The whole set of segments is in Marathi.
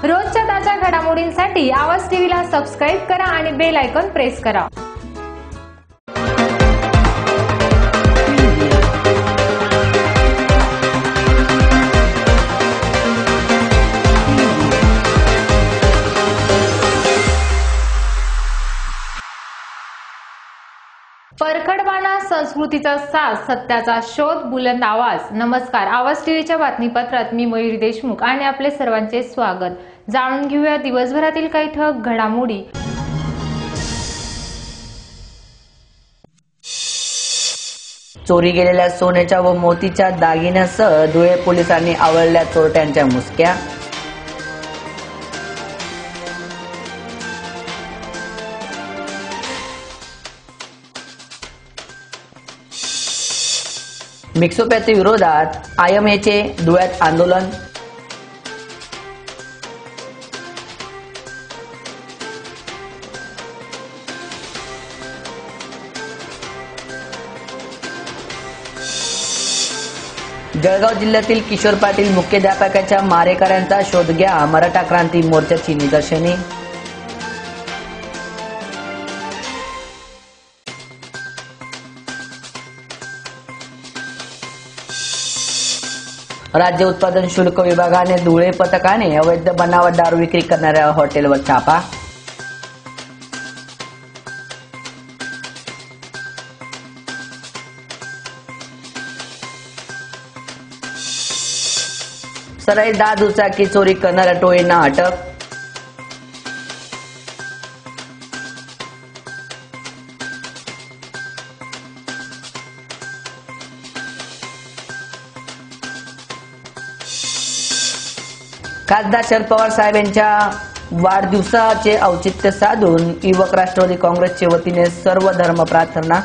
रोजच्या ताज्या घडामोडींसाठी आवाज टीव्हीला सबस्क्राइब करा आणि बेल आयकॉन प्रेस करा। परखडबाणा संस्कृतीचा साज, सत्याचा शोध, बुलंद आवाज। नमस्कार, आवाज टीव्हीच्या बातमीपत्रात मी मयुरी देशमुख आणि आपले सर्वांचे स्वागत। जाणून घेऊया दिवसभरातील काही ठळक घडामोडी। चोरी गेलेल्या सोन्याच्या व मोतीच्या दागिन्यासह धुळे पोलिसांनी आवळल्या चोरट्यांच्या मुसक्या। मिक्सोपॅथी विरोधात आयएमएचे धुळ्यात आंदोलन। जळगाव जिल्ह्यातील किशोर पाटील मुख्याध्यापकाच्या मारेकऱ्यांचा शोध घ्या, मराठा क्रांती मोर्चाची निदर्शने। राज्य उत्पादन शुल्क विभागाने धुळे पथकाने अवैध बनावट दारू विक्री करणाऱ्या हॉटेलवर छापा। सराई 10 दुचाकी चोरी करणाऱ्या टोळींना अटक। खासदार शरद पवार साहेब यांच्या वाढदिवसाचे औचित्य साधून युवक राष्ट्रवादी काँग्रेसच्या वतीने सर्व धर्म प्रार्थना।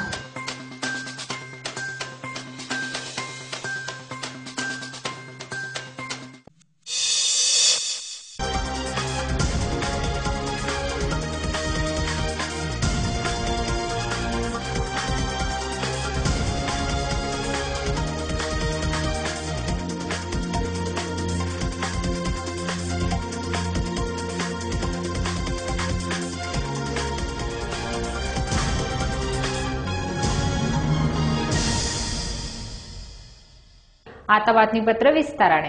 आता बातमीपत्र विस्ताराने।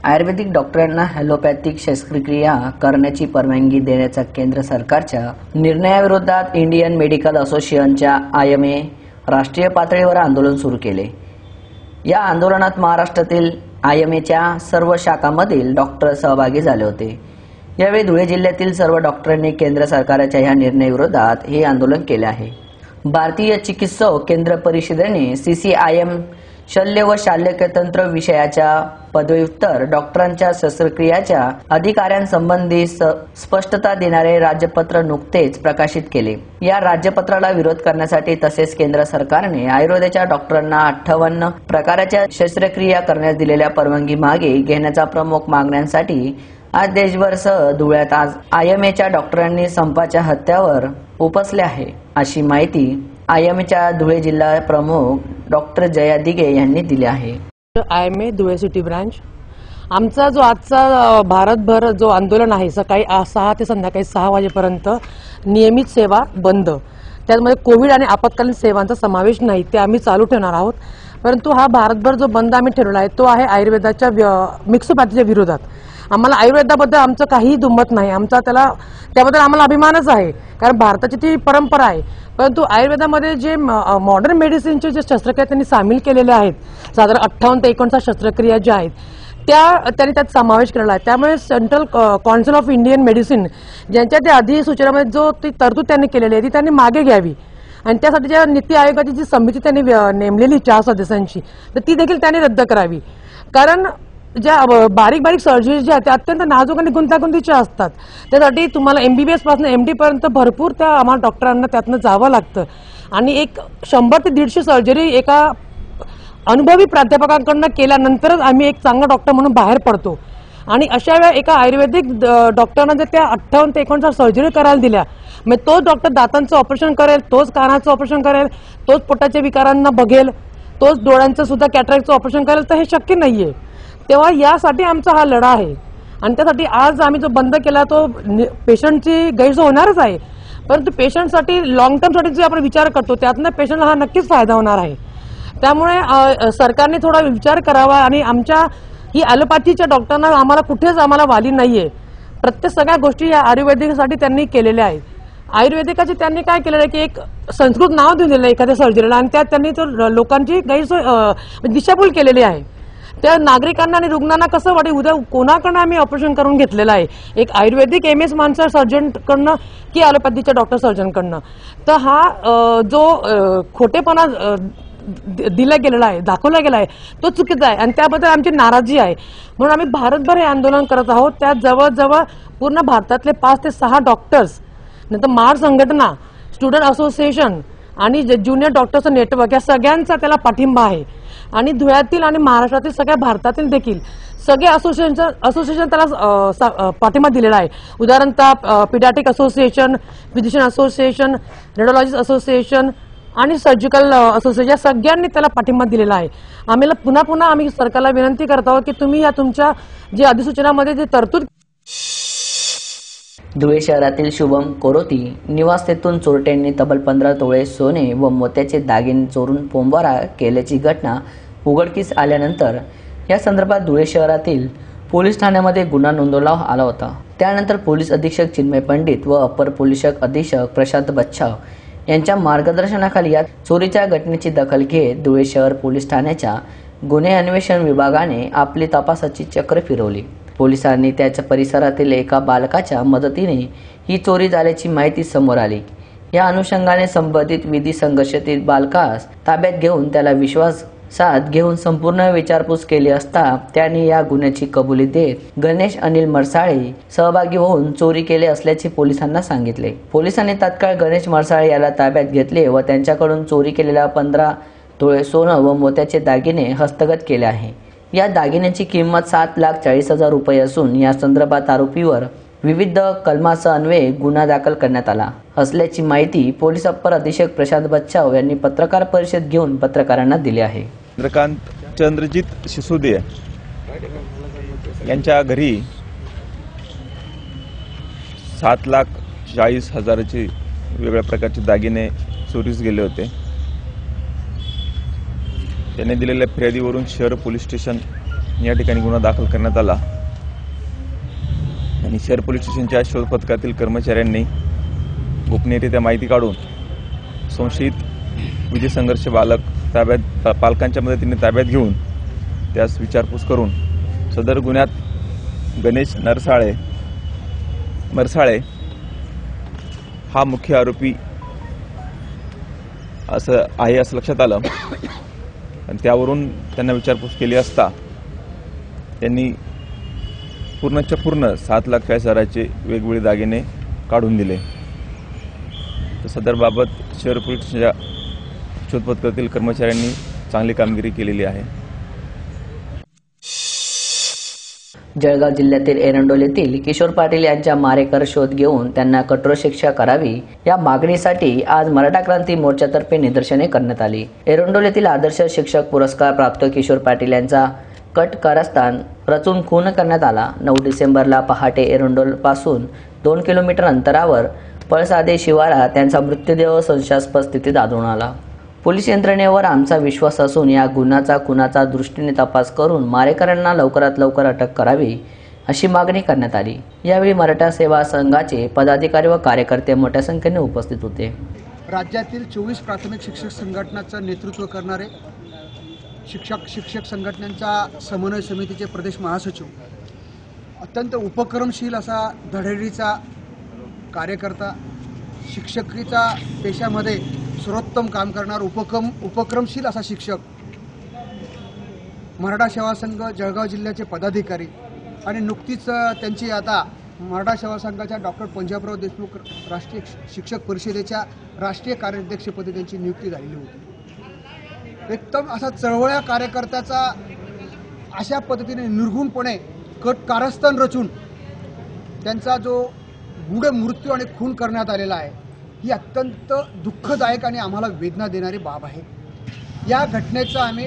आयुर्वेदिक डॉक्टरांना ॲलोपॅथिक शस्त्रक्रिया करण्याची परवानगी देण्याच्या केंद्र सरकारच्या निर्णयाविरोधात इंडियन मेडिकल असोसिएशनच्या आयएमए राष्ट्रीय पातळीवर आंदोलन सुरू केले। या आंदोलनात महाराष्ट्रातील आयएमएच्या सर्व शाखांमधील डॉक्टर सहभागी झाले होते। यावेळी धुळे जिल्ह्यातील सर्व डॉक्टरांनी केंद्र सरकारच्या या निर्णयाविरोधात हे आंदोलन केले आहे। भारतीय चिकित्सक केंद्र परिषदेने सीसीआयएम शल्य व शाल्यतंत्र विषयाच्या पदव्युत्तर डॉक्टरांच्या शस्त्रक्रियाच्या अधिकाऱ्यांसंबंधी स्पष्टता देणारे राज्यपत्र नुकतेच प्रकाशित केले। या राज्यपत्राला विरोध करण्यासाठी तसेच केंद्र सरकारने आयुर्वेदाच्या डॉक्टरांना 58 प्रकारच्या शस्त्रक्रिया करण्यास दिलेल्या परवानगी मागे घेण्याच्या प्रमुख मागण्यांसाठी आज देशभरसह धुळ्यात आज आयएमएच्या डॉक्टरांनी संपाच्या हत्यावर उपसले आहे, अशी माहिती आयएमएच्या धुळे जिल्हा प्रमुख डॉक्टर जया दिघे यांनी दिली आहे। आयएमए धुळे सिटी ब्रांच आमचा जो आजचा भारतभर जो आंदोलन आहे, सकाळी 6 ते संध्याकाळी 6 वाजेपर्यंत नियमित सेवा बंद, त्यामध्ये कोविड आणि आपत्कालीन सेवांचा समावेश नाही, ते आम्ही चालू ठेवणार आहोत। परंतु हा भारतभर जो बंद आम्ही ठेवला आहे तो आहे आयुर्वेदाच्या मिक्सोपॅथीच्या विरोधात। आम्हाला आयुर्वेदाबद्दल आमचं काहीही दुमत नाही, आमचा त्याबद्दल आम्हाला अभिमानच आहे, कारण भारताची ती परंपरा आहे। परंतु आयुर्वेदामध्ये जे मॉडर्न मेडिसिनचे जे शस्त्रक्रिया त्यांनी सामील केलेले आहेत, साधारण 58 ते 59 शस्त्रक्रिया ज्या आहेत त्यांनी त्यात समावेश केलेला आहे। त्यामुळे central council of Indian medicine ज्यांच्या त्या अधिसूचनेमध्ये जो ती तरतूद त्यांनी केलेली आहे ती त्यांनी मागे घ्यावी आणि त्यासाठी ज्या नीती आयोगाची जी समिती त्यांनी नेमलेली 4 सदस्यांची, तर ती देखील त्यांनी रद्द करावी। कारण ज्या बारीक बारीक सर्जरीज ज्या त्या अत्यंत नाजूक आणि गुंतागुंतीच्या असतात, त्यासाठी तुम्हाला MBBS पासून MD पर्यंत भरपूर त्या आम्हाला डॉक्टरांना त्यातनं जावं लागतं आणि एक 100 ते 150 सर्जरी एका अनुभवी प्राध्यापकांकडून केल्यानंतरच आम्ही एक चांगला डॉक्टर म्हणून बाहेर पडतो। आणि अशा वेळेला एका आयुर्वेदिक डॉक्टरना जर त्या 58 ते 59 सर्जरी करायला दिल्या, मग तोच डॉक्टर दातांचं ऑपरेशन करेल, तोच कानाचं ऑपरेशन करेल, तोच पोटाच्या विकारांना बघेल, तोच डोळ्यांचं सुद्धा कॅटरॅक्टचं ऑपरेशन करेल, तर हे शक्य नाहीये। तेव्हा यासाठी आमचा हा लढा आहे आणि त्यासाठी आज आम्ही जो बंद केला तो पेशंटची गैरसोय होणारच आहे, परंतु पेशंटसाठी लॉंग टर्मसाठी जे आपण विचार करतो त्यातनं पेशंटला हा नक्कीच फायदा होणार आहे. त्यामुळे सरकारने थोडा विचार करावा आणि आमच्या ही ॲलोपॅथीच्या डॉक्टरांना आम्हाला कुठेच वाली नाहीये. प्रत्येक सगळ्या गोष्टी या आयुर्वेदिकसाठी त्यांनी केलेल्या आहेत. आयुर्वेदिकाचे त्यांनी काय केलेलं आहे की एक संस्कृत नाव दिलेलं आहे एखाद्या सर्जरीला आणि त्यात त्यांनी तो लोकांची गैरसोय दिशाभूल केलेली आहे. त्या नागरिकांना आणि रुग्णांना कसं वाटेल उद्या कोणाकडनं आम्ही ऑपरेशन करून घेतलेलं आहे, एक आयुर्वेदिक MS माणसं सर्जनकडनं की ॲलोपॅथीच्या डॉक्टर सर्जनकडनं. तर हा जो खोटेपणा दिला गेलेला आहे, दाखवला गेला आहे, तो चुकीचा आहे आणि त्याबद्दल आमची नाराजी आहे. म्हणून आम्ही भारतभर हे आंदोलन करत आहोत. त्यात जवळजवळ पूर्ण भारतातले 5 ते 6 डॉक्टर्स, नंतर महार संघटना, स्टुडंट असोसिएशन आणि ज्युनियर डॉक्टर्सचं नेटवर्क या सगळ्यांचा त्याला पाठिंबा आहे. आणि धुळ्यातील आणि महाराष्ट्रातील सगळ्या भारतातील देखील सगळे असोसिएशन त्याला पाठिंबा दिलेला आहे. उदाहरणतः paediatric association, physician association, radiologist association आणि सर्जिकल असोसिएशन या सगळ्यांनी त्याला पाठिंबा दिलेला आहे. आम्हाला पुन्हा आम्ही सरकारला विनंती करत आहोत की तुम्ही या तुमच्या जे अधिसूचनामध्ये जे तरतूद. धुळे शहरातील शुभम कोरोती निवासस्थेतून चोरट्यांनी तब्बल 15 तोळे सोने व मोत्याचे दागिने चोरून पोंबारा केल्याची घटना उघडकीस आल्यानंतर या संदर्भात धुळे शहरातील पोलीस ठाण्यामध्ये गुन्हा नोंदवला आला होता. त्यानंतर पोलीस अधीक्षक चिन्मय पंडित व अपर पोलीस अधीक्षक प्रशांत बच्छाव यांच्या मार्गदर्शनाखाली या चोरीच्या घटनेची दखल घेत धुळे शहर पोलीस ठाण्याच्या गुन्हे अन्वेषण विभागाने आपली तपासाची चक्र फिरवली. पोलिसांनी त्याच्या परिसरातील एका बालकाच्या मदतीने ही चोरी झाल्याची माहिती समोर आली. या अनुषंगाने संबंधित विधी संघर्षित बालकास ताब्यात घेऊन त्याला विश्वासात घेऊन संपूर्ण विचारपूस केली असता त्यांनी या गुन्ह्याची कबुली देत गणेश अनिल मरसाळे सहभागी होऊन चोरी केली असल्याचे पोलिसांना सांगितले. पोलिसांनी तात्काळ गणेश मरसाळे याला ताब्यात घेतले व त्यांच्याकडून चोरी केलेल्या 15 तोळे सोनं व मोत्याचे दागिने हस्तगत केले आहे. या दागिन्यांची किंमत 7,40,000 रुपये असून या संदर्भात आरोपीवर विविध कलमासह अन्वये गुन्हा दाखल करण्यात आला असल्याची माहिती पोलीस अप्पर अधीक्षक प्रशांत बच्छाव यांनी पत्रकार परिषद घेऊन पत्रकारांना दिली आहे. चंद्रकांत चंद्रजित शिसोदे यांच्या घरी 7,40,000चे वेगवेगळ्या प्रकारचे दागिने चोरीस गेले होते. त्यांनी दिलेल्या फिर्यादीवरून शहर पोलीस स्टेशन या ठिकाणी गुन्हा दाखल करण्यात आला आणि शहर पोलीस स्टेशनच्या शोध पथकातील कर्मचाऱ्यांनी गोपनीयरित्या माहिती काढून संशयित विधी संघर्ष पालकांच्या मदतीने ताब्यात घेऊन त्यास विचारपूस करून सदर गुन्ह्यात गणेश मरसाळे हा मुख्य आरोपी असं लक्षात आलं आणि त्यावरून त्यांना विचारपूस केली असता त्यांनी पूर्णच्या पूर्ण 7,40,000चे वेगवेगळे दागिने काढून दिले. सदरबाबत शहर पोलीसच्या शोध पथकातील कर्मचाऱ्यांनी चांगली कामगिरी केलेली आहे. जळगाव जिल्ह्यातील एरंडोलीतील किशोर पाटील यांच्या मारेकर शोध घेऊन त्यांना कठोर शिक्षा करावी या मागणीसाठी आज मराठा क्रांती मोर्चातर्फे निदर्शने करण्यात आली. एरंडोलीतील आदर्श शिक्षक पुरस्कार प्राप्त किशोर पाटील यांचा कट कारस्थान रचून खून करण्यात आला. 9 डिसेंबरला पहाटे एरंडोलपासून 2 किलोमीटर अंतरावर पळसादे शिवारात त्यांचा मृतदेह संशयास्पद स्थितीत आढळून आला. पोलीस यंत्रणेवर आमचा विश्वास असून या गुन्ह्याचा खुनाचा दृष्टीने तपास करून मारेकऱ्यांना लवकरात लवकर अटक करावी अशी मागणी करण्यात आली. यावेळी मराठा सेवा संघाचे पदाधिकारी व कार्यकर्ते मोठ्या संख्येने उपस्थित होते. राज्यातील 24 प्राथमिक शिक्षक संघटनांचं नेतृत्व करणारे शिक्षक संघटनांच्या समन्वय समितीचे प्रदेश महासचिव, अत्यंत उपक्रमशील असा धडेडीचा कार्यकर्ता, शिक्षकीचा पेशामध्ये सर्वोत्तम काम करणार उपक्रमशील असा शिक्षक, मराठा सेवा संघ जळगाव जिल्ह्याचे पदाधिकारी आणि नुकतीच त्यांची आता मराठा सेवा संघाच्या डॉक्टर पंजाबराव देशमुख राष्ट्रीय शिक्षक परिषदेच्या राष्ट्रीय कार्याध्यक्षपदी त्यांची नियुक्ती झालेली होती. एकदम असा चळवळ्या कार्यकर्त्याचा अशा पद्धतीने निर्घुणपणे कट कारस्थान रचून त्यांचा जो गूढ मृत्यू आणि खून करण्यात आलेला आहे ही अत्यंत दुःखदायक आणि आम्हाला वेदना देणारी बाब आहे. या घटनेचा आम्ही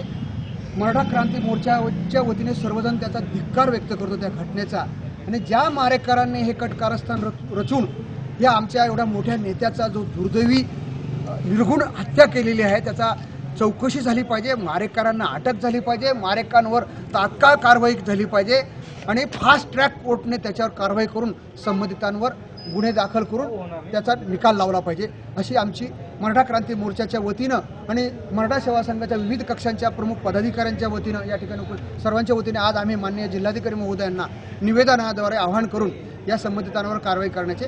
मराठा क्रांती मोर्चाच्या वतीने सर्वजण त्याचा धिक्कार व्यक्त करतो त्या घटनेचा. आणि ज्या मारेकरांनी हे कट कारस्थान रचून या आमच्या एवढ्या मोठ्या नेत्याचा जो दुर्दैवी निर्गुण हत्या केलेली आहे त्याचा चौकशी झाली पाहिजे, मारेकरांना अटक झाली पाहिजे, मारेकांवर तात्काळ कारवाई झाली पाहिजे आणि फास्ट ट्रॅक कोर्टने त्याच्यावर कारवाई करून संबंधितांवर गुन्हे दाखल करून त्याचा निकाल लावला पाहिजे, अशी आमची मराठा क्रांती मोर्चाच्या वतीनं आणि मराठा सेवा संघाच्या विविध कक्षांच्या प्रमुख पदाधिकाऱ्यांच्या वतीनं या ठिकाणी सर्वांच्या वतीने आज आम्ही माननीय जिल्हाधिकारी महोदयांना निवेदनाद्वारे आवाहन करून या संबंधितांवर कारवाई करण्याचे.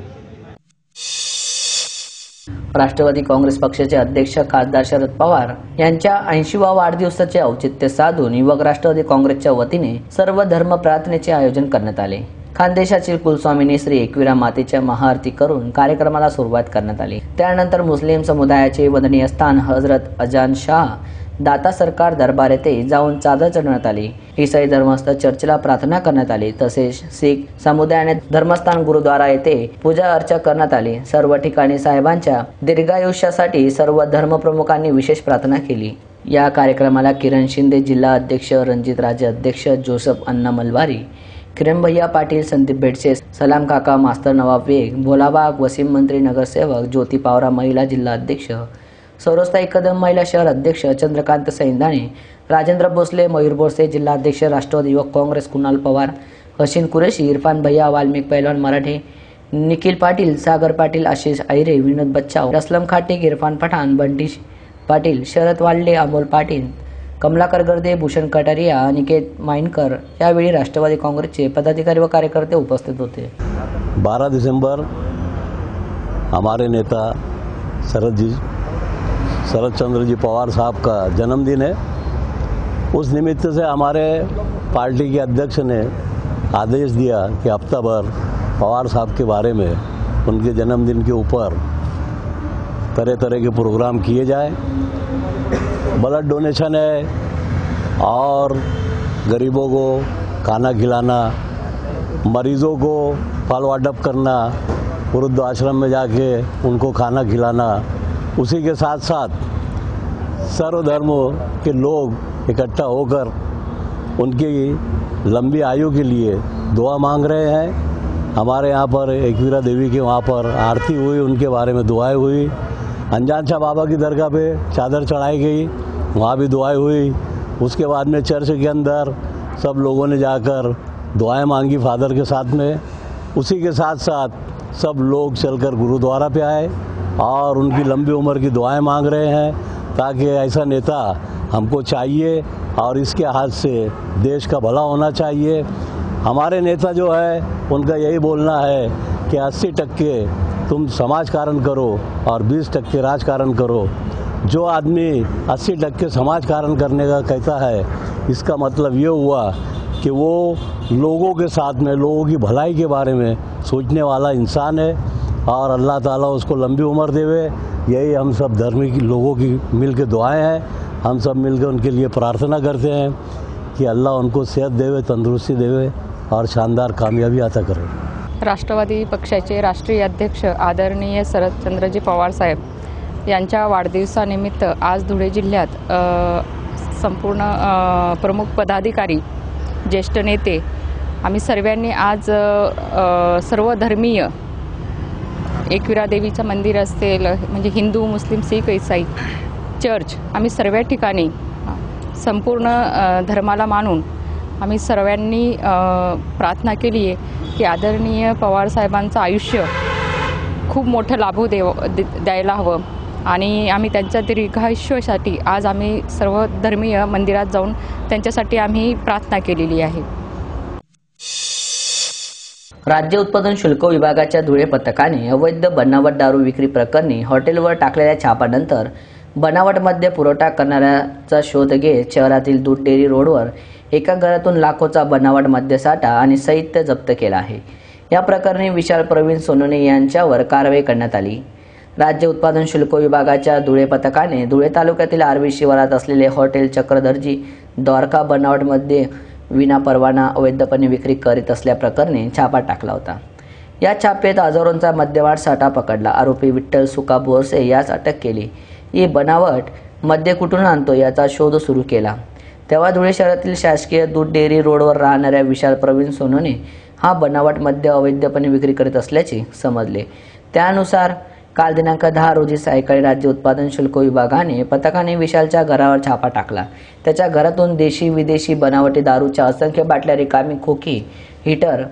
राष्ट्रवादी काँग्रेस पक्षाचे अध्यक्ष खासदार शरद पवार यांच्या 80वा वाढदिवसाचे औचित्य साधून युवक राष्ट्रवादी काँग्रेसच्या वतीने सर्व धर्म प्रार्थनेचे आयोजन करण्यात आले. खानदेशातील कुलस्वामिनी श्री एकविरा मातेच्या महाआरती करून कार्यक्रमाला सुरुवात करण्यात आली. त्यानंतर मुस्लिम समुदायाचे वंदनीय स्थान हजरत अजान शाह दाता सरकार दरबार येथे जाऊन चादर चढवण्यात आली. ईसाई धर्मस्थ चर्चला प्रार्थना करण्यात आली. तसेच शीख समुदायाने धर्मस्थान गुरुद्वारा येथे पूजा अर्चा करण्यात आली. सर्व ठिकाणी साहेबांच्या दीर्घायुष्यासाठी सर्व धर्मप्रमुखांनी विशेष प्रार्थना केली. या कार्यक्रमाला किरण शिंदे जिल्हा अध्यक्ष, रणजित राजे अध्यक्ष, जोसफ अण्णा मलबारी, किरण भैया पाटील, संदीप बेडसे, सलाम काका, मास्तर नवाब वेग, भोलाबाग, वसीम मंत्री, नगरसेवक ज्योती पावरा, महिला जिल्हा अध्यक्ष, सौरस्ताई कदम महिला शहर अध्यक्ष, चंद्रकांत सैंदाणे, राजेंद्र भोसले, मयूर बोरसे, जिल्हा अध्यक्ष राष्ट्रवादी युवक काँग्रेस, कुणाल पवार, हसीन कुरेशी, इरफान भैया, वाल्मिक पैलवान मराठे, निखिल पाटील, सागर पाटील, आशिष आहिरे, विनोद बच्चाव, असलम खाटिक, इरफान पठाण, बंटी पाटील, शरद वाल्डे, अमोल पाटील, कमलाकर गर्दे, भूषण कटारिया, अनिकेत माइनकर यावेळी राष्ट्रवादी काँग्रेसचे पदाधिकारी व कार्यकर्ते उपस्थित होते. 12 दिसंबर हमारे नेता शरद चंद्र जी पवार साहब का जन्मदिन है. उस निमित्त से हमारे पार्टी के अध्यक्ष ने आदेश दिया कि हफ्ता भर पवार साहब के बारे में उनके जन्मदिन के ऊपर तरह तरह के प्रोग्राम किए जाए. ब्लड डोनेशन है और गरीबों को खाना खिलाना, मरीजों को फल वाटप करना, वृद्ध आश्रम में जाके उनको खाना खिलाना. उसी के साथ साथ सर्वधर्म के लोग इकट्ठा होकर उनकी लंबी आयु के लिए दुआ मांग रहे हैं. हमारे यहाँ पर एकवीरा देवी के वहाँ पर आरती हुई, उनके बारे में दुआएं हुई. अनजान शाह बाबा की दरगाह पे चादर चढ़ाई गई, वहाँ भी दुआएं हुई. उसके बाद में चर्च के अंदर सब लोगों ने जाकर दुआएं मांगी फादर के साथ में. उसी के साथ साथ सब लोग चलकर गुरुद्वारा पे आए और उनकी लंबी उम्र की दुआएं मांग रहे हैं, ताकि ऐसा नेता हमको चाहिए और इसके हाथ से देश का भला होना चाहिए. हमारे नेता जो है उनका यही बोलना है कि 80% तुम समाजकारण करो और 20% राजकारण करो. जो आदमी 80% समाजकारण करने का कहता है, इसका मतलब ये हुआ कि वो लोगों के साथ में लोगों की भलाई के बारे में सोचने वाला इंसान है और अल्लाह ताला उसको लंबी उम्र देवे. यही हम सब धर्मी लोगों की मिलकर दुआएं हैं. हम सब मिलकर उनके लिए प्रार्थना करते हैं कि अल्लाह उनको सेहत देवे, तंदुरुस्ती देवे और शानदार कामयाबी अता करे. राष्ट्रवादी पक्षाचे राष्ट्रीय अध्यक्ष आदरणीय शरदचंद्रजी पवार साहेब यांच्या वाढदिवसानिमित्त आज धुळे जिल्ह्यात संपूर्ण प्रमुख पदाधिकारी, ज्येष्ठ नेते आम्ही सर्वांनी आज सर्व धर्मीय एकविरा देवीचं मंदिर असेल, म्हणजे हिंदू, मुस्लिम, शीख, ईसाई, चर्च, आम्ही सर्व ठिकाणी संपूर्ण धर्माला मानून आम्ही सर्वांनी प्रार्थना केली आहे की आदरणीय पवार साहेबांचं आयुष्य खूप मोठं लाभू द्यायला हवं आणि आम्ही त्यांच्या दीर्घायुष्यासाठी आज आम्ही सर्व धर्मीय मंदिरात जाऊन त्यांच्यासाठी आम्ही प्रार्थना केलेली आहे. राज्य उत्पादन शुल्क विभागाच्या धुळे पथकाने अवैध बनावट दारू विक्री प्रकरणी हॉटेलवर टाकलेल्या छापानंतर बनावटमध्ये पुरवठा करणाऱ्याचा शोध घेत शहरातील दूध डेअरी रोडवर एका घरातून लाखोचा बनावट मद्यसाठा आणि साहित्य जप्त केला आहे. या प्रकरणी विशाल प्रवीण सोनोने यांच्यावर कारवाई करण्यात आली. राज्य उत्पादन शुल्क विभागाच्या धुळे पथकाने धुळे तालुक्यातील आर्वी शिवारात असलेले हॉटेल चक्रधरजी द्वारका बनावटमध्ये विनापरवाना अवैधपणे विक्री करीत असल्याप्रकरणी छापा टाकला होता. या छापेत हजारोंचा मद्यवाट साठा पकडला. आरोपी विठ्ठल सुका बोरसे यास अटक केली. ही बनावट मद्य कुठून आणतो याचा शोध सुरू केला. तेव्हा धुळे शहरातील शासकीय दूध डेअरी रोडवर राहणाऱ्या विशाल प्रवीण सोनोने हा बनावट मद्य अवैधपणे विक्री करीत असल्याचे समजले। त्यानुसार काल दिनांक 10 रोजी सायंकाळी राज्य उत्पादन शुल्क विभागाने पथकाने विशालच्या घरावर छापा टाकला। त्याच्या घरातून देशी विदेशी बनावटी दारूच्या असंख्य बाटल्या, रिकामी खोकी, हीटर,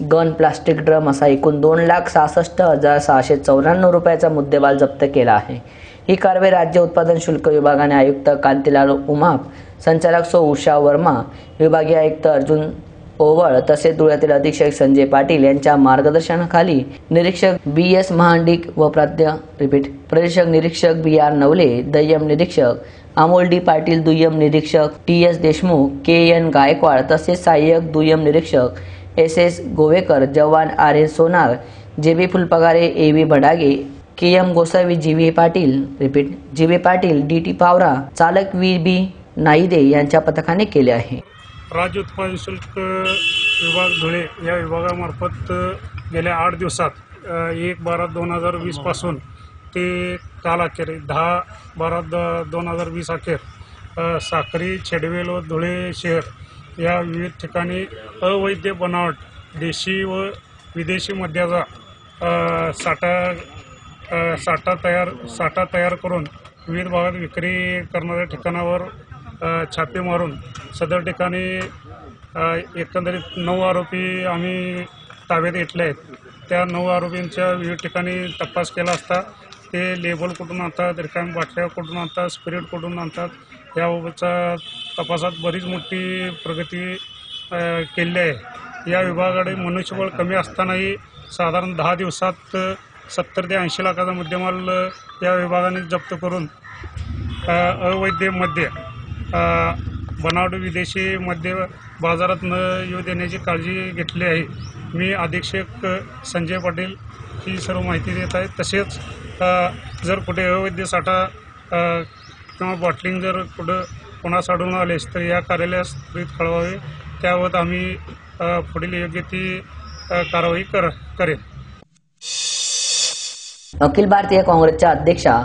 गन, प्लास्टिक ड्रम असा एकूण 2,66,694 रुपयाचा मुद्देमाल जप्त केला आहे। ही कारवाई राज्य उत्पादन शुल्क विभागाने आयुक्त कांतीलाल उमाप, संचालक सौ उषा वर्मा, विभागीय आयुक्त अर्जुन ओवळ तसेच धुळ्यातील अधीक्षक संजय पाटील यांच्या मार्गदर्शनाखाली निरीक्षक BS महाडिक व प्रदेशक निरीक्षक BR नवले, दय्यम निरीक्षक अमोल D पाटील, दुय्यम निरीक्षक TS देशमुख, KN गायकवाड तसेच सहाय्यक दुय्यम निरीक्षक SS गोवेकर, जवान RS सोनार, JB Phulpagare, AV भडागे, KM Gosavi, GV Patil, DT Pawara, चालक VB नाईदे यांच्या पथकाने केले आहे। राज्य उत्पादन शुल्क विभाग धुळे या विभागामार्फत गेल्या 8 दिवसात 1/12/2020 पासून ते काल अखेर 10/12/2020 अखेर साक्री, छेडवेल व धुळे शहर या विविध ठिकाणी अवैध बनावट देशी व विदेशी मद्याचा साठा तयार करून विविध भागात विक्री करणाऱ्या ठिकाणावर छापे मारून सदर ठिकाणी एकंदरीत 9 आरोपी आम्ही ताब्यात घेतले आहेत। त्या 9 आरोपींच्या विविध ठिकाणी तपास केला असता ते लेबल कुठून आणतात, रिकामी बाटल्या कुठून आणतात, स्पिरिट कुठून आणतात याबाबतच्या तपासात बरीच मोठी प्रगती केली आहे। या विभागाकडे मनुष्यबळ कमी असतानाही साधारण 10 दिवसात 70 ते 80 लाखाचा मुद्देमाल या विभागाने जप्त करून अवैध मद्य, बनावट विदेशी मद्य बाजारात न येऊ देण्याची काळजी घेतली आहे। मी अधीक्षक संजय पाटील ही सर्व माहिती देत आहे। तसेच जर कुठे अवैध साठा किंवा बॉटलिंग जर कुठं कोणास आढळून आलेस तर या कार्यालयास त्वरित कळवावे, त्यावर आम्ही पुढील योग्य ती कारवाई करेल। अखिल भारतीय काँग्रेसच्या अध्यक्षा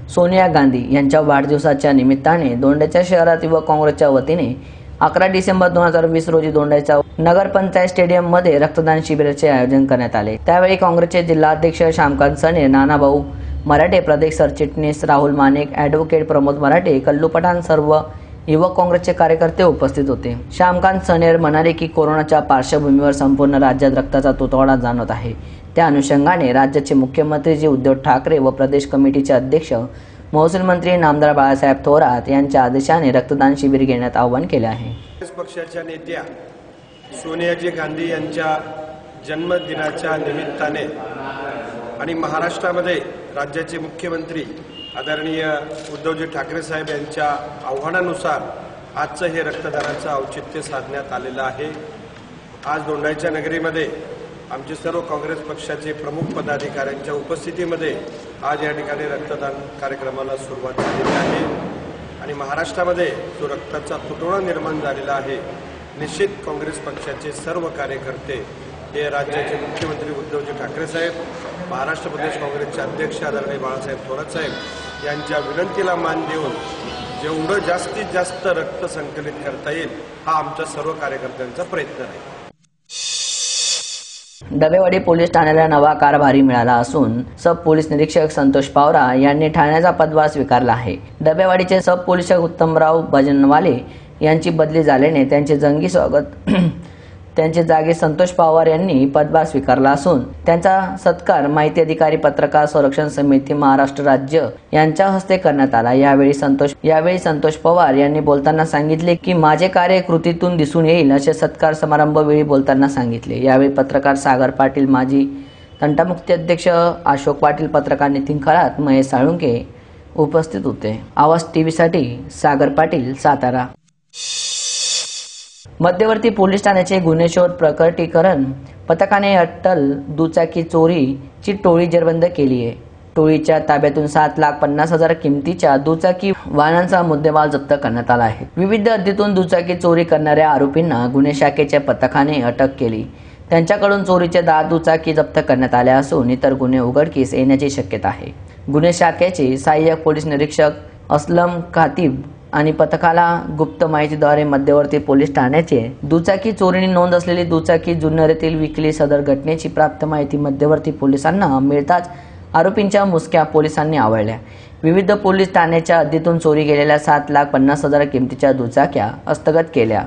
सोनिया गांधी यांच्या वाढदिवसाच्या निमित्ताने दोंड्याच्या शहरात युवक काँग्रेसच्या वतीने 11 डिसेंबर 2020 रोजी दोंड्याच्या नगरपंचायत स्टेडियम मध्ये रक्तदान शिबिराचे आयोजन करण्यात आले। त्यावेळी काँग्रेसचे जिल्हाध्यक्ष श्यामकांत सनेर, नानाभाऊ मराठे, प्रदेश सरचिटणीस राहुल मानेक, ॲडव्होकेट प्रमोद मराठे, कल्लू पठाण सर्व युवक काँग्रेसचे कार्यकर्ते उपस्थित होते। श्यामकांत सनेर म्हणाले की कोरोनाच्या पार्श्वभूमीवर संपूर्ण राज्यात रक्ताचा तुटवडा जाणवत आहे। त्या अनुषंगाने राज्याचे मुख्यमंत्री जी उद्धव ठाकरे व प्रदेश कमिटीचे अध्यक्ष महसूल मंत्री नामदार बाळासाहेब थोरात यांच्या आदेशाने रक्तदान शिबिर घेण्यात आवाहन केले आहे। काँग्रेस पक्षाच्या नेत्या सोनियाजी गांधी यांच्या जन्मदिनाच्या निमित्ताने आणि महाराष्ट्रामध्ये राज्याचे मुख्यमंत्री आदरणीय उद्धवजी ठाकरे साहेब यांच्या आव्हानानुसार आजचं हे रक्तदानाचं औचित्य साधण्यात आलेलं आहे। आज दोंडाईच्या नगरीमध्ये आमचे सर्व काँग्रेस पक्षाचे प्रमुख पदाधिकाऱ्यांच्या उपस्थितीमध्ये आज या ठिकाणी रक्तदान कार्यक्रमाला सुरुवात झालेली आहे आणि महाराष्ट्रामध्ये जो रक्ताचा तुटवडा निर्माण झालेला आहे, निश्चित काँग्रेस पक्षाचे सर्व कार्यकर्ते हे राज्याचे मुख्यमंत्री उद्धवजी ठाकरे साहेब, महाराष्ट्र प्रदेश काँग्रेसचे अध्यक्ष आदरणीय बाळासाहेब थोरात साहेब यांच्या विनंतीला मान देऊन जेवढं जास्तीत जास्त रक्त संकलित करता येईल हा आमच्या सर्व कार्यकर्त्यांचा प्रयत्न आहे। डबेवाडी पोलीस ठाण्याला नवा कारभारी मिळाला असून सब पोलीस निरीक्षक संतोष पावरा यांनी ठाण्याचा पदभार स्वीकारला आहे। डबेवाडीचे सब पोलीस उत्तमराव भजनवाले यांची बदली झाल्याने त्यांचे जागी संतोष पवार यांनी पदभार स्वीकारला असून त्यांचा सत्कार माहिती अधिकारी पत्रकार संरक्षण समिती महाराष्ट्र राज्य यांच्या हस्ते करण्यात आला। यावेळी संतोष पवार यांनी बोलताना सांगितले की माझे कार्य कृतीतून दिसून येईल असे सत्कार समारंभ वेळी बोलताना सांगितले। यावेळी पत्रकार सागर पाटील, माजी तंटामुक्ती अध्यक्ष अशोक पाटील, पत्रकार नितीन खरात, महेश साळुंके उपस्थित होते। आवाज टीव्हीसाठी सागर पाटील, सातारा। मध्यवर्ती पोलीस ठाण्याचे गुन्हे शोध प्रकटीकरण पथकाने अट्टल दुचाकी चोरीची टोळी जेरबंद केली आहे। टोळीच्या ताब्यातून 7,50,000 किमतीच्या दुचाकी वाहनांचा मुद्देमाल जप्त करण्यात आला आहे। विविध हद्दीतून दुचाकी चोरी करणाऱ्या आरोपींना गुन्हे शाखेच्या पथकाने अटक केली। त्यांच्याकडून चोरीच्या 10 दुचाकी जप्त करण्यात आल्या असून इतर गुन्हे उघडकीस येण्याची शक्यता आहे। गुन्हे शाखेचे सहाय्यक पोलीस निरीक्षक असलम खातीब आणि पथकाला गुप्त माहितीद्वारे मध्यवर्ती पोलीस ठाण्याचे दुचाकी चोरीने नोंद असलेली दुचाकी जुन्नर येथील विकली. सदर घटनेची प्राप्त माहिती मध्यवर्ती पोलिसांना मिळताच आरोपींच्या मुसक्या पोलिसांनी आवळल्या. विविध पोलीस ठाण्याच्या हद्दीतून चोरी गेलेल्या 7,50,000 किमतीच्या दुचाक्या हस्तगत केल्या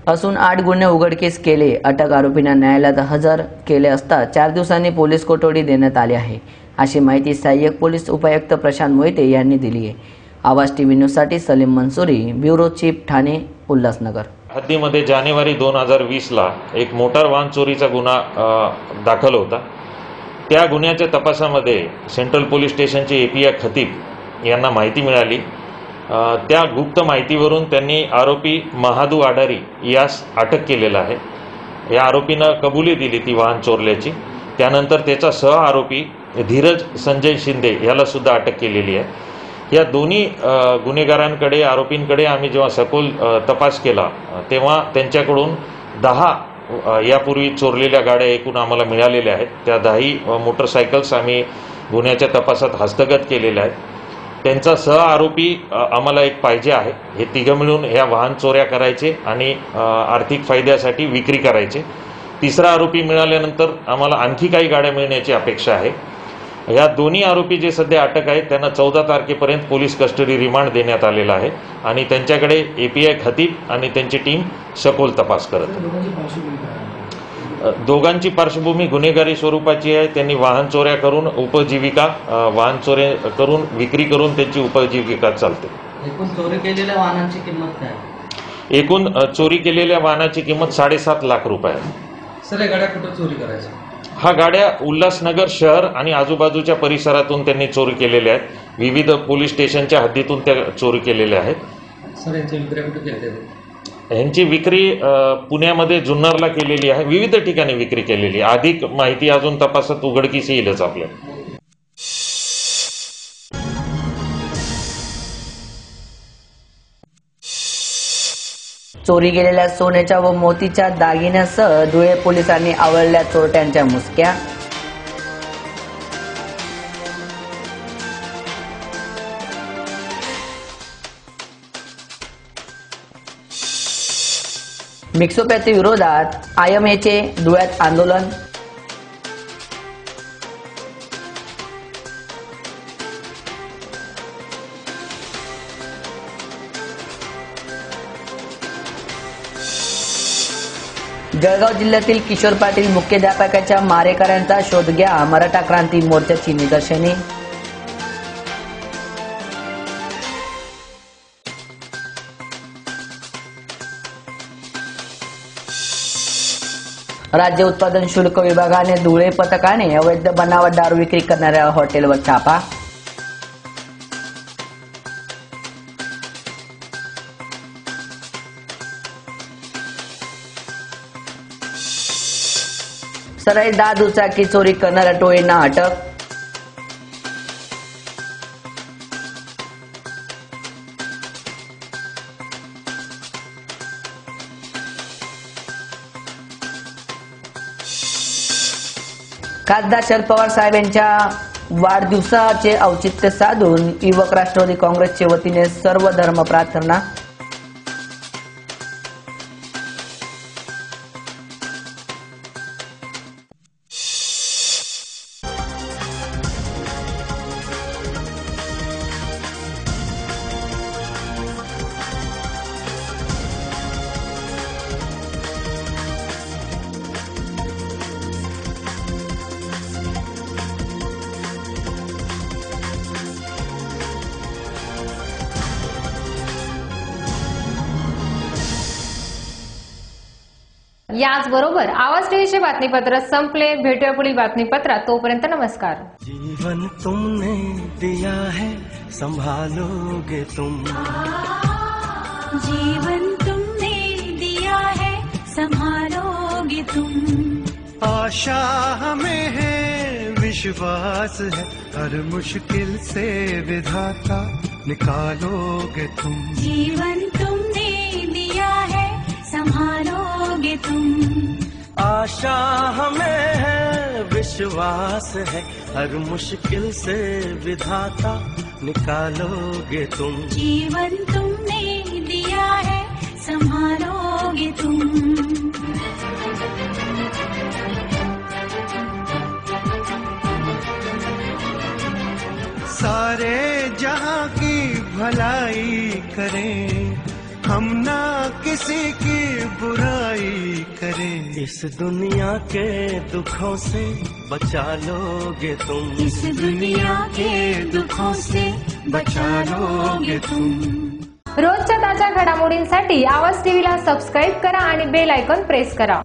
असून 8 गुन्हे उघडकीस केले. अटक आरोपींना न्यायालयात हजर केले असता 4 दिवसांनी पोलीस कोठडी देण्यात आली आहे, अशी माहिती सहाय्यक पोलीस उपायुक्त प्रशांत मोहिते यांनी दिली आहे. आवाज टीव्ही न्यूजसाठी सलीम मंसुरी, ब्युरो चीफ, ठाणे, उल्हासनगर. हद्दीमध्ये जानेवारी 2020ला एक मोटार वाहन चोरीचा गुन्हा दाखल होता. त्या गुन्ह्याच्या तपासामध्ये सेंट्रल पोलीस स्टेशनचे API खतीब यांना माहिती मिळाली. त्या गुप्त माहितीवरून त्यांनी आरोपी महादू आडारी यास अटक केलेला आहे. या आरोपीनं कबुली दिली ती वाहन चोरल्याची. त्यानंतर त्याचा सह आरोपी धीरज संजय शिंदे याला सुद्धा अटक केलेली आहे. या दोन्ही गुन्हेगारांकडे, आरोपींकडे आम्ही जेव्हा सखोल तपास केला तेव्हा त्यांच्याकडून 10 यापूर्वी चोरलेल्या गाड्या एकूण आम्हाला मिळालेल्या आहेत. त्या 10 मोटरसायकल्स आम्ही गुन्ह्याच्या तपासात हस्तगत केलेल्या आहेत. त्यांचा सह आरोपी आम्हाला एक पाहिजे आहे. हे तिघं मिळून ह्या वाहन चोऱ्या करायचे आणि आर्थिक फायद्यासाठी विक्री करायचे. तिसरा आरोपी मिळाल्यानंतर आम्हाला आणखी काही गाड्या मिळण्याची अपेक्षा आहे. या दोन्ही आरोपी जे सध्या अटक आहेत त्यांना 14 तारखेपर्यंत पोलीस कस्टडी रिमांड देण्यात आलेला आहे आणि त्यांच्याकडे API खतीब आणि त्यांची टीम सखोल तपास करत आहे. दोघांची पार्श्वभूमी गुन्हेगारी स्वरूपाची आहे. त्यांनी वाहन चोऱ्या करून उपजीविका, वाहन चोऱ्या करून विक्री करून त्यांची उपजीविका चालते. एकूण चोरी केलेल्या वाहनांची किंमत काय? एकूण चोरी केलेल्या वाहनाची किंमत 7.5 लाख रुपये आहे. सर, या गाड्या कुठं चोरी करायच्या? हा गाड्या उल्हासनगर शहर आणि आजूबाजूच्या परिसरातून त्यांनी चोरी केलेल्या आहेत. विविध पोलीस स्टेशनच्या हद्दीतून त्या चोरी केलेल्या आहेत. सर, यांची विक्री कुठे केली? यांची विक्री पुण्यामध्ये जुन्नरला केलेली आहे. विविध ठिकाणी विक्री केलेली आहे. अधिक माहिती अजून तपासात उघडकीस येईलच आपल्या. चोरी गेलेल्या सोन्याच्या व मोतीच्या दागिन्यासह धुळे पोलिसांनी आवळल्या चोरट्यांच्या मुसक्या. मिक्सोपॅथी विरोधात IMAचे धुळ्यात आंदोलन. जळगाव जिल्ह्यातील किशोर पाटील मुख्याध्यापकाच्या मारेकऱ्यांचा शोध घ्या. मराठा क्रांती मोर्चाची निदर्शने. राज्य उत्पादन शुल्क विभागाने धुळे पथकाने अवैध बनावट दारू विक्री करणाऱ्या हॉटेलवर छापा. सराईत 10 दुचाकी चोरी करणाऱ्या टोळींना अटक. खासदार शरद पवार साहेब यांच्या वाढदिवसाचे औचित्य साधून युवक राष्ट्रवादी काँग्रेसच्या वतीने सर्व धर्म प्रार्थना. याचबरोबर आवाज टीव्हीचे बातमीपत्र संपले. भेटूया पुढील बातमीपत्रात. तोपर्यंत नमस्कार. जीवन तुमने दिया है संभालोगे तुम. जीवन तुमने दिया है संभालोगे तुम. आशा हमें है, विश्वास है, हर मुश्किल से विधाता निकालोगे तुम. जीवन तुमने दिया है संभालोगे तुम. आशा हमें है, विश्वास है, हर मुश्किल से विधाता निकालोगे तुम. जीवन तुमने संभालोगे तुम। सारे जहां की भलाई करें, हम ना किसी की बुराई करें। इस दुनिया के दुखों से बचा लोगे तुम, इस दुनिया के दुखों से बचा लोगे तुम। रोजच्या ताज्या घडामोडींसाठी आवाज टीव्हीला सबस्क्राईब करा आणि बेल आयकॉन प्रेस करा।